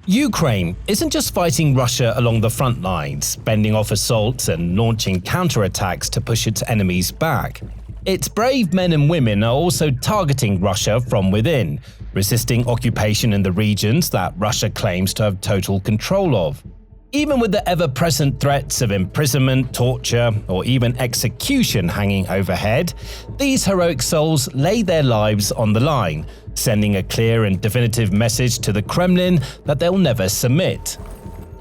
Ukraine isn't just fighting Russia along the front lines, bending off assaults and launching counterattacks to push its enemies back. Its brave men and women are also targeting Russia from within, resisting occupation in the regions that Russia claims to have total control of. Even with the ever-present threats of imprisonment, torture, or even execution hanging overhead, these heroic souls lay their lives on the line, sending a clear and definitive message to the Kremlin that they'll never submit.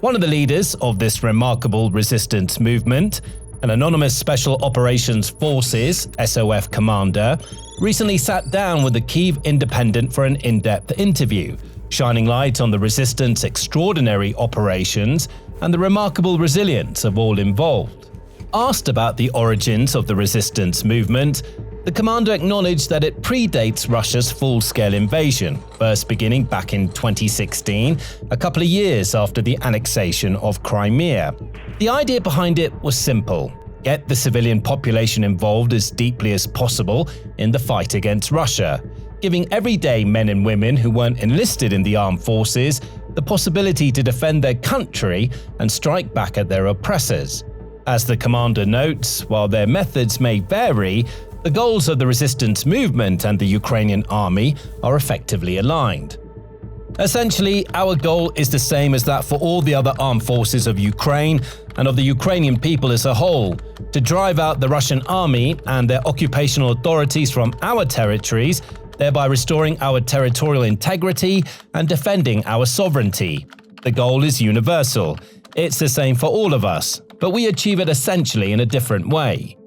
One of the leaders of this remarkable resistance movement, an anonymous Special Operations Forces (SOF) commander, recently sat down with the Kyiv Independent for an in-depth interview, shining light on the resistance' extraordinary operations and the remarkable resilience of all involved. Asked about the origins of the resistance movement, the commander acknowledged that it predates Russia's full-scale invasion, first beginning back in 2016, a couple of years after the annexation of Crimea. The idea behind it was simple: get the civilian population involved as deeply as possible in the fight against Russia, giving everyday men and women who weren't enlisted in the armed forces the possibility to defend their country and strike back at their oppressors. As the commander notes, while their methods may vary, the goals of the resistance movement and the Ukrainian army are effectively aligned. Essentially, our goal is the same as that for all the other armed forces of Ukraine and of the Ukrainian people as a whole: to drive out the Russian army and their occupational authorities from our territories, thereby restoring our territorial integrity and defending our sovereignty. The goal is universal. It's the same for all of us, but we achieve it essentially in a different way.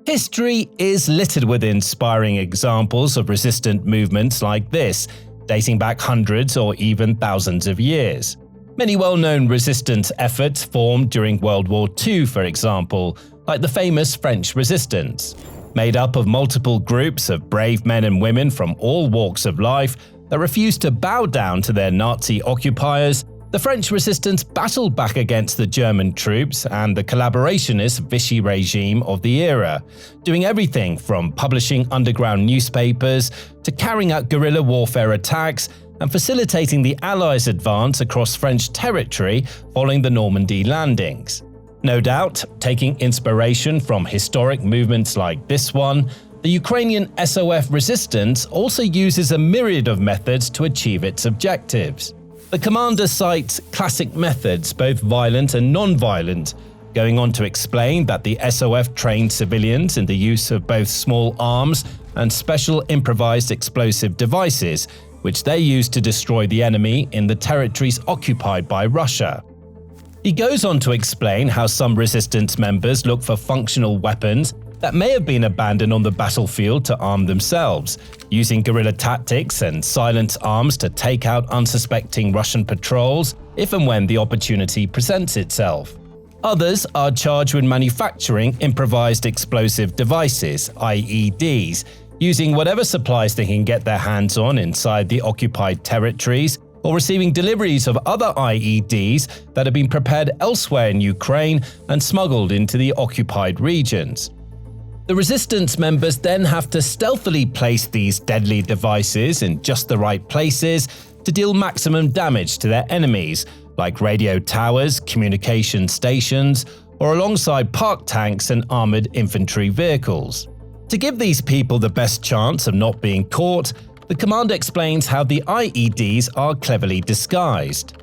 History is littered with inspiring examples of resistant movements like this, dating back hundreds or even thousands of years. Many well-known resistance efforts formed during World War II, for example, like the famous French Resistance. Made up of multiple groups of brave men and women from all walks of life that refused to bow down to their Nazi occupiers, the French resistance battled back against the German troops and the collaborationist Vichy regime of the era, doing everything from publishing underground newspapers to carrying out guerrilla warfare attacks and facilitating the Allies' advance across French territory following the Normandy landings. No doubt, taking inspiration from historic movements like this one, the Ukrainian SOF resistance also uses a myriad of methods to achieve its objectives. The commander cites classic methods, both violent and non-violent, going on to explain that the SOF trained civilians in the use of both small arms and special improvised explosive devices, which they use to destroy the enemy in the territories occupied by Russia. He goes on to explain how some resistance members look for functional weapons that may have been abandoned on the battlefield to arm themselves, using guerrilla tactics and silent arms to take out unsuspecting Russian patrols if and when the opportunity presents itself. Others are charged with manufacturing improvised explosive devices, IEDs, using whatever supplies they can get their hands on inside the occupied territories, or receiving deliveries of other IEDs that have been prepared elsewhere in Ukraine and smuggled into the occupied regions. The resistance members then have to stealthily place these deadly devices in just the right places to deal maximum damage to their enemies, like radio towers, communication stations, or alongside parked tanks and armored infantry vehicles. To give these people the best chance of not being caught, the commander explains how the IEDs are cleverly disguised.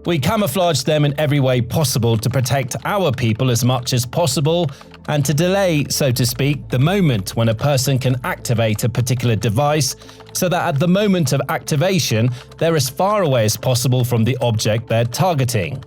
We camouflage them in every way possible to protect our people as much as possible and to delay, so to speak, the moment when a person can activate a particular device so that at the moment of activation, they're as far away as possible from the object they're targeting.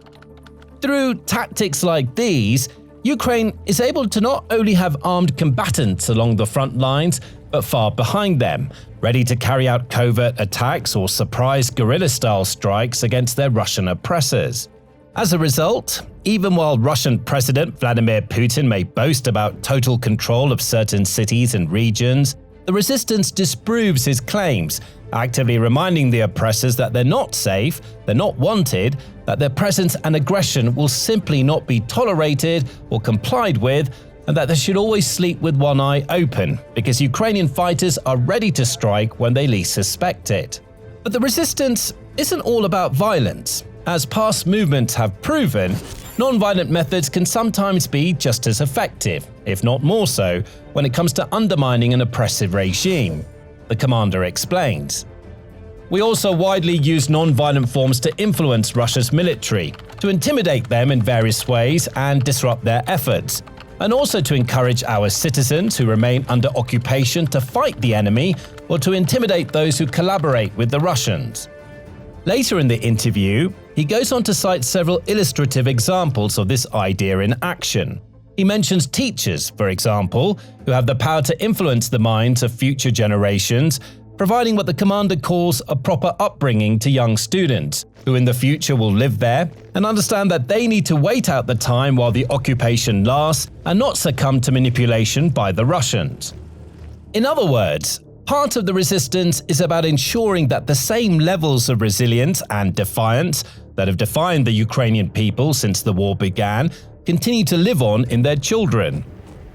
Through tactics like these, Ukraine is able to not only have armed combatants along the front lines, but far behind them, ready to carry out covert attacks or surprise guerrilla-style strikes against their Russian oppressors. As a result, even while Russian President Vladimir Putin may boast about total control of certain cities and regions, the resistance disproves his claims, actively reminding the oppressors that they're not safe, they're not wanted, that their presence and aggression will simply not be tolerated or complied with, and that they should always sleep with one eye open, because Ukrainian fighters are ready to strike when they least suspect it. But the resistance isn't all about violence. As past movements have proven, non-violent methods can sometimes be just as effective, if not more so, when it comes to undermining an oppressive regime, the commander explains. We also widely use non-violent forms to influence Russia's military, to intimidate them in various ways and disrupt their efforts, and also to encourage our citizens who remain under occupation to fight the enemy or to intimidate those who collaborate with the Russians. Later in the interview, he goes on to cite several illustrative examples of this idea in action. He mentions teachers, for example, who have the power to influence the minds of future generations, providing what the commander calls a proper upbringing to young students, who in the future will live there and understand that they need to wait out the time while the occupation lasts and not succumb to manipulation by the Russians. In other words, part of the resistance is about ensuring that the same levels of resilience and defiance that have defined the Ukrainian people since the war began continue to live on in their children.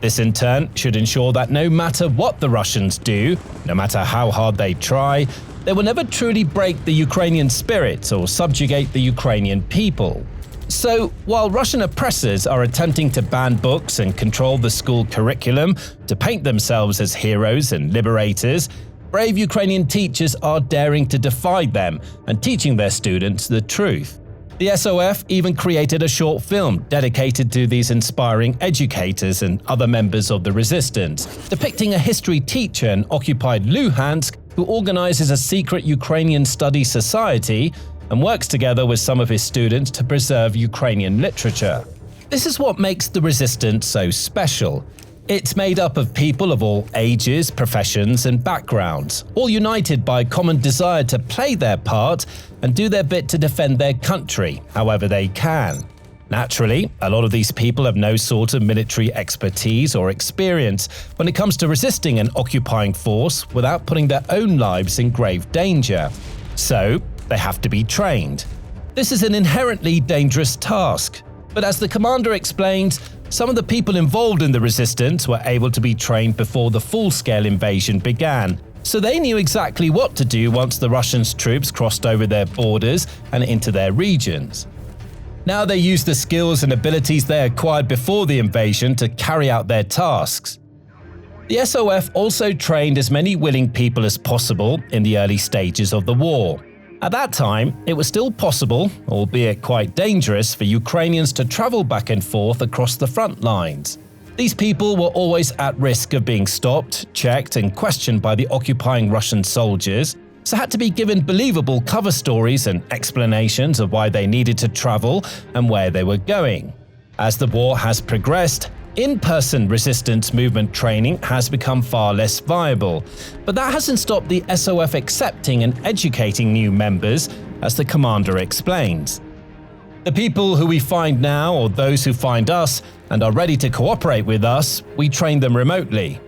This in turn should ensure that no matter what the Russians do, no matter how hard they try, they will never truly break the Ukrainian spirit or subjugate the Ukrainian people. So, while Russian oppressors are attempting to ban books and control the school curriculum to paint themselves as heroes and liberators, brave Ukrainian teachers are daring to defy them and teaching their students the truth. The SOF even created a short film dedicated to these inspiring educators and other members of the resistance, depicting a history teacher in occupied Luhansk who organizes a secret Ukrainian study society and works together with some of his students to preserve Ukrainian literature. This is what makes the resistance so special. It's made up of people of all ages, professions, and backgrounds, all united by a common desire to play their part and do their bit to defend their country, however they can. Naturally, a lot of these people have no sort of military expertise or experience when it comes to resisting an occupying force without putting their own lives in grave danger. So, they have to be trained. This is an inherently dangerous task, but as the commander explains, some of the people involved in the resistance were able to be trained before the full-scale invasion began, so they knew exactly what to do once the Russian troops crossed over their borders and into their regions. Now they use the skills and abilities they acquired before the invasion to carry out their tasks. The SOF also trained as many willing people as possible in the early stages of the war. At that time, it was still possible, albeit quite dangerous, for Ukrainians to travel back and forth across the front lines. These people were always at risk of being stopped, checked, and questioned by the occupying Russian soldiers, so had to be given believable cover stories and explanations of why they needed to travel and where they were going. As the war has progressed, in-person resistance movement training has become far less viable, but that hasn't stopped the SOF accepting and educating new members, as the commander explains. The people who we find now, or those who find us and are ready to cooperate with us, we train them remotely.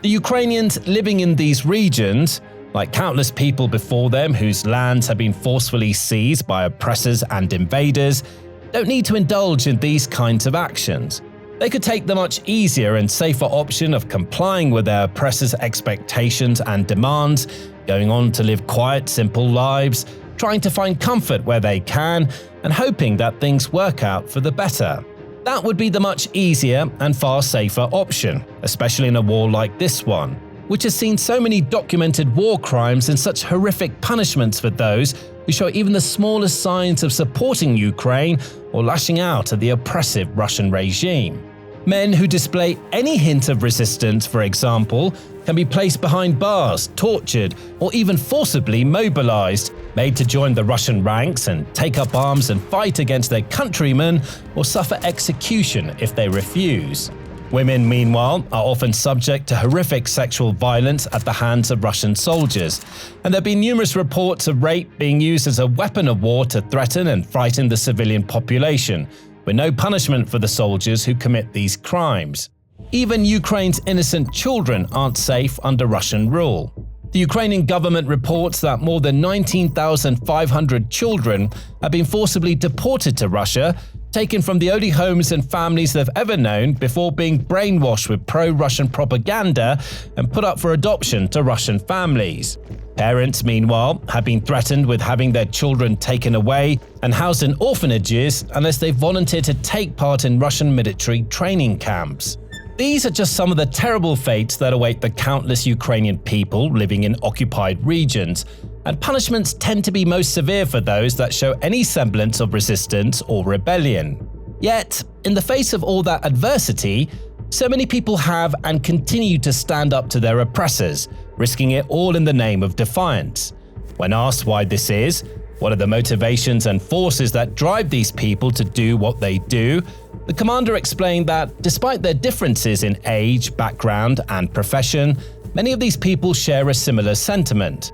The Ukrainians living in these regions, like countless people before them whose lands have been forcefully seized by oppressors and invaders, don't need to indulge in these kinds of actions. They could take the much easier and safer option of complying with their oppressors' expectations and demands, going on to live quiet, simple lives, trying to find comfort where they can, and hoping that things work out for the better. That would be the much easier and far safer option, especially in a war like this one, which has seen so many documented war crimes and such horrific punishments for those who show even the smallest signs of supporting Ukraine or lashing out at the oppressive Russian regime. Men who display any hint of resistance, for example, can be placed behind bars, tortured, or even forcibly mobilized, made to join the Russian ranks and take up arms and fight against their countrymen or suffer execution if they refuse. Women, meanwhile, are often subject to horrific sexual violence at the hands of Russian soldiers, and there have been numerous reports of rape being used as a weapon of war to threaten and frighten the civilian population, with no punishment for the soldiers who commit these crimes. Even Ukraine's innocent children aren't safe under Russian rule. The Ukrainian government reports that more than 19,500 children have been forcibly deported to Russia taken from the only homes and families they've ever known before being brainwashed with pro-Russian propaganda and put up for adoption to Russian families. Parents, meanwhile, have been threatened with having their children taken away and housed in orphanages unless they volunteer to take part in Russian military training camps. These are just some of the terrible fates that await the countless Ukrainian people living in occupied regions, and punishments tend to be most severe for those that show any semblance of resistance or rebellion. Yet, in the face of all that adversity, so many people have and continue to stand up to their oppressors, risking it all in the name of defiance. When asked why this is, what are the motivations and forces that drive these people to do what they do, the commander explained that, despite their differences in age, background, and profession, many of these people share a similar sentiment.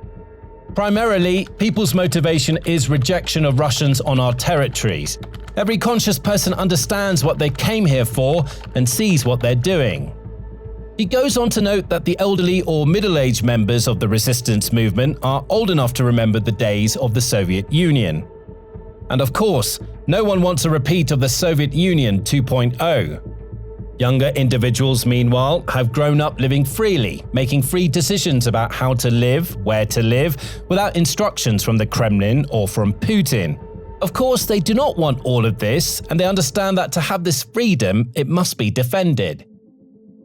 Primarily, people's motivation is rejection of Russians on our territories. Every conscious person understands what they came here for and sees what they're doing. He goes on to note that the elderly or middle-aged members of the resistance movement are old enough to remember the days of the Soviet Union. And of course, no one wants a repeat of the Soviet Union 2.0. Younger individuals, meanwhile, have grown up living freely, making free decisions about how to live, where to live, without instructions from the Kremlin or from Putin. Of course, they do not want all of this, and they understand that to have this freedom, it must be defended.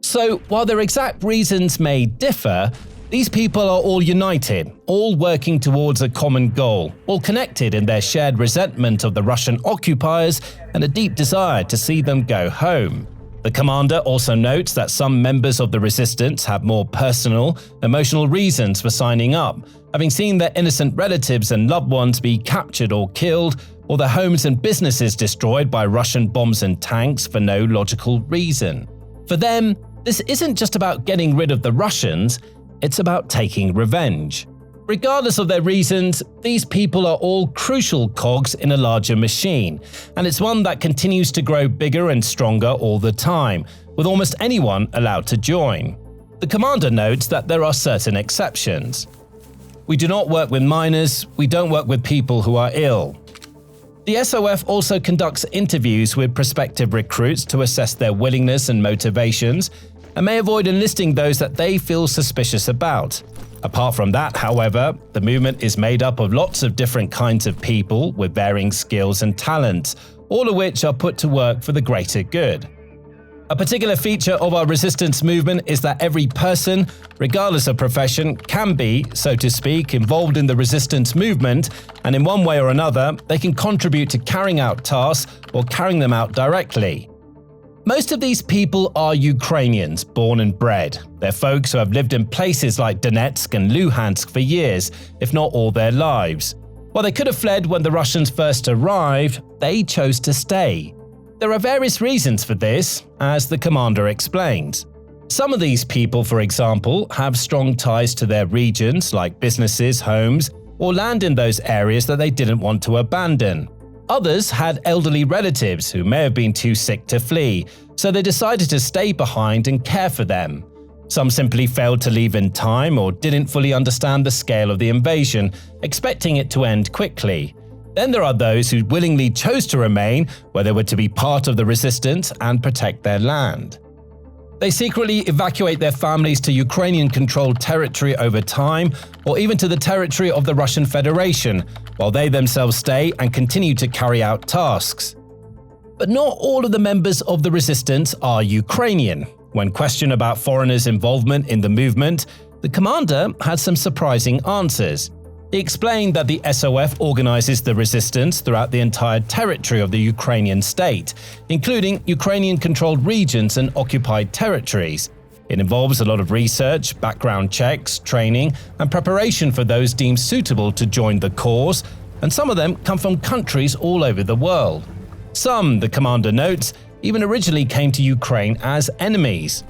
So, while their exact reasons may differ, these people are all united, all working towards a common goal, all connected in their shared resentment of the Russian occupiers and a deep desire to see them go home. The commander also notes that some members of the resistance have more personal, emotional reasons for signing up, having seen their innocent relatives and loved ones be captured or killed, or their homes and businesses destroyed by Russian bombs and tanks for no logical reason. For them, this isn't just about getting rid of the Russians, it's about taking revenge. Regardless of their reasons, these people are all crucial cogs in a larger machine, and it's one that continues to grow bigger and stronger all the time, with almost anyone allowed to join. The commander notes that there are certain exceptions. We do not work with minors, we don't work with people who are ill. The SOF also conducts interviews with prospective recruits to assess their willingness and motivations, and may avoid enlisting those that they feel suspicious about. Apart from that, however, the movement is made up of lots of different kinds of people with varying skills and talents, all of which are put to work for the greater good. A particular feature of our resistance movement is that every person, regardless of profession, can be, so to speak, involved in the resistance movement, and in one way or another, they can contribute to carrying out tasks or carrying them out directly. Most of these people are Ukrainians, born and bred. They're folks who have lived in places like Donetsk and Luhansk for years, if not all their lives. While they could have fled when the Russians first arrived, they chose to stay. There are various reasons for this, as the commander explains. Some of these people, for example, have strong ties to their regions, like businesses, homes, or land in those areas that they didn't want to abandon. Others had elderly relatives who may have been too sick to flee, so they decided to stay behind and care for them. Some simply failed to leave in time or didn't fully understand the scale of the invasion, expecting it to end quickly. Then there are those who willingly chose to remain where they were to be part of the resistance and protect their land. They secretly evacuate their families to Ukrainian-controlled territory over time, or even to the territory of the Russian Federation, while they themselves stay and continue to carry out tasks. But not all of the members of the resistance are Ukrainian. When questioned about foreigners' involvement in the movement, the commander had some surprising answers. He explained that the SOF organizes the resistance throughout the entire territory of the Ukrainian state, including Ukrainian-controlled regions and occupied territories. It involves a lot of research, background checks, training, and preparation for those deemed suitable to join the cause, and some of them come from countries all over the world. Some, the commander notes, even originally came to Ukraine as enemies.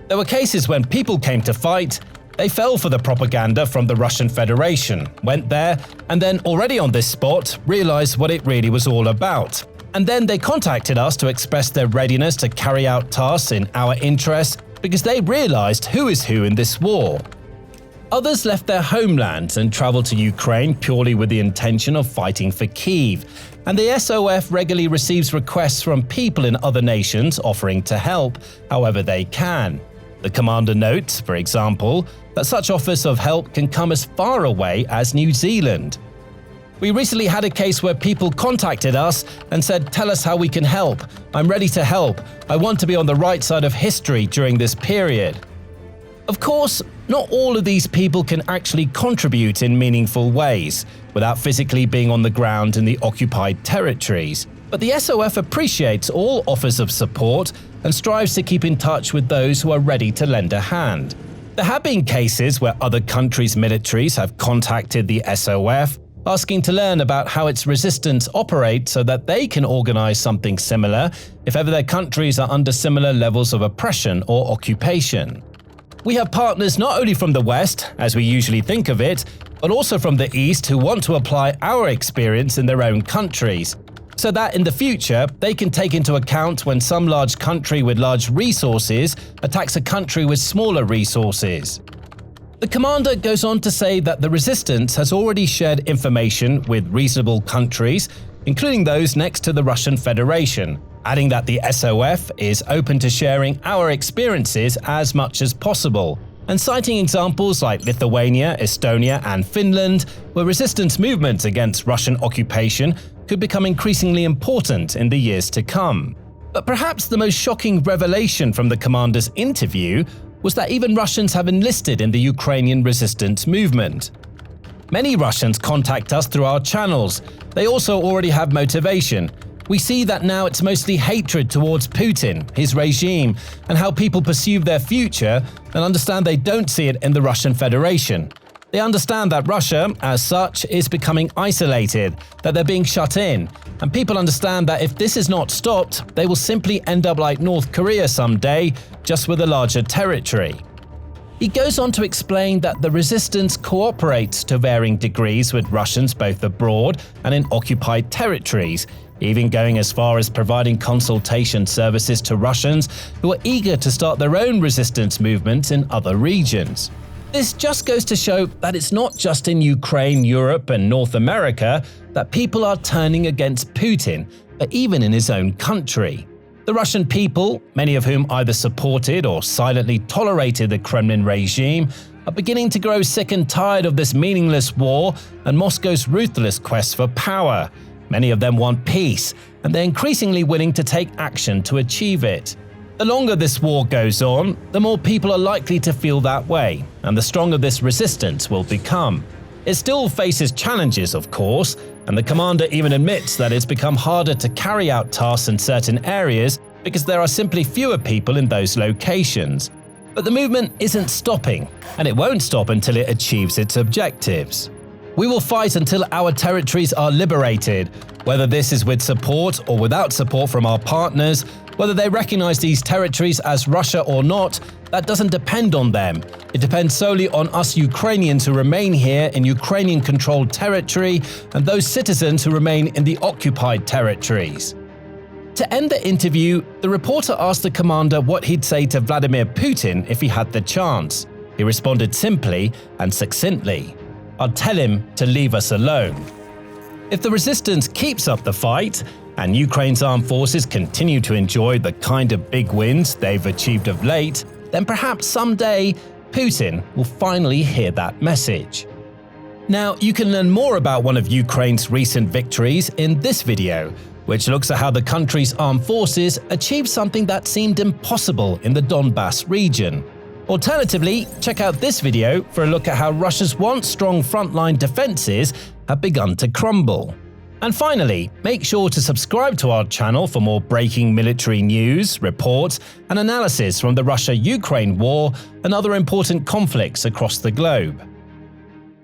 There were cases when people came to fight. They fell for the propaganda from the Russian Federation, went there, and then already on this spot, realized what it really was all about. And then they contacted us to express their readiness to carry out tasks in our interest because they realized who is who in this war. Others left their homelands and traveled to Ukraine purely with the intention of fighting for Kyiv, and the SOF regularly receives requests from people in other nations offering to help however they can. The commander notes, for example, that such offers of help can come as far away as New Zealand. "We recently had a case where people contacted us and said, 'Tell us how we can help. I'm ready to help. I want to be on the right side of history during this period.'" Of course, not all of these people can actually contribute in meaningful ways, without physically being on the ground in the occupied territories. But the SOF appreciates all offers of support and strives to keep in touch with those who are ready to lend a hand. There have been cases where other countries' militaries have contacted the SOF, asking to learn about how its resistance operates so that they can organize something similar if ever their countries are under similar levels of oppression or occupation. We have partners not only from the West, as we usually think of it, but also from the East who want to apply our experience in their own countries, so that in the future they can take into account when some large country with large resources attacks a country with smaller resources. The commander goes on to say that the resistance has already shared information with reasonable countries, including those next to the Russian Federation, adding that the SOF is open to sharing our experiences as much as possible, and citing examples like Lithuania, Estonia, and Finland, where resistance movements against Russian occupation could become increasingly important in the years to come. But perhaps the most shocking revelation from the commander's interview was that even Russians have enlisted in the Ukrainian resistance movement. Many Russians contact us through our channels. They also already have motivation. We see that now it's mostly hatred towards Putin, his regime, and how people pursue their future, and understand they don't see it in the Russian Federation. They understand that Russia, as such, is becoming isolated, that they're being shut in, and people understand that if this is not stopped, they will simply end up like North Korea someday, just with a larger territory. He goes on to explain that the resistance cooperates to varying degrees with Russians both abroad and in occupied territories, even going as far as providing consultation services to Russians who are eager to start their own resistance movements in other regions. This just goes to show that it's not just in Ukraine, Europe, and North America that people are turning against Putin, but even in his own country. The Russian people, many of whom either supported or silently tolerated the Kremlin regime, are beginning to grow sick and tired of this meaningless war and Moscow's ruthless quest for power. Many of them want peace, and they're increasingly willing to take action to achieve it. The longer this war goes on, the more people are likely to feel that way, and the stronger this resistance will become. It still faces challenges, of course, and the commander even admits that it's become harder to carry out tasks in certain areas because there are simply fewer people in those locations. But the movement isn't stopping, and it won't stop until it achieves its objectives. We will fight until our territories are liberated, whether this is with support or without support from our partners, whether they recognize these territories as Russia or not, that doesn't depend on them. It depends solely on us Ukrainians who remain here in Ukrainian-controlled territory and those citizens who remain in the occupied territories. To end the interview, the reporter asked the commander what he'd say to Vladimir Putin if he had the chance. He responded simply and succinctly, "I'd tell him to leave us alone." If the resistance keeps up the fight, and Ukraine's armed forces continue to enjoy the kind of big wins they've achieved of late, then perhaps someday Putin will finally hear that message. Now, you can learn more about one of Ukraine's recent victories in this video, which looks at how the country's armed forces achieved something that seemed impossible in the Donbass region. Alternatively, check out this video for a look at how Russia's once strong frontline defenses have begun to crumble. And finally, make sure to subscribe to our channel for more breaking military news, reports, and analysis from the Russia-Ukraine war and other important conflicts across the globe.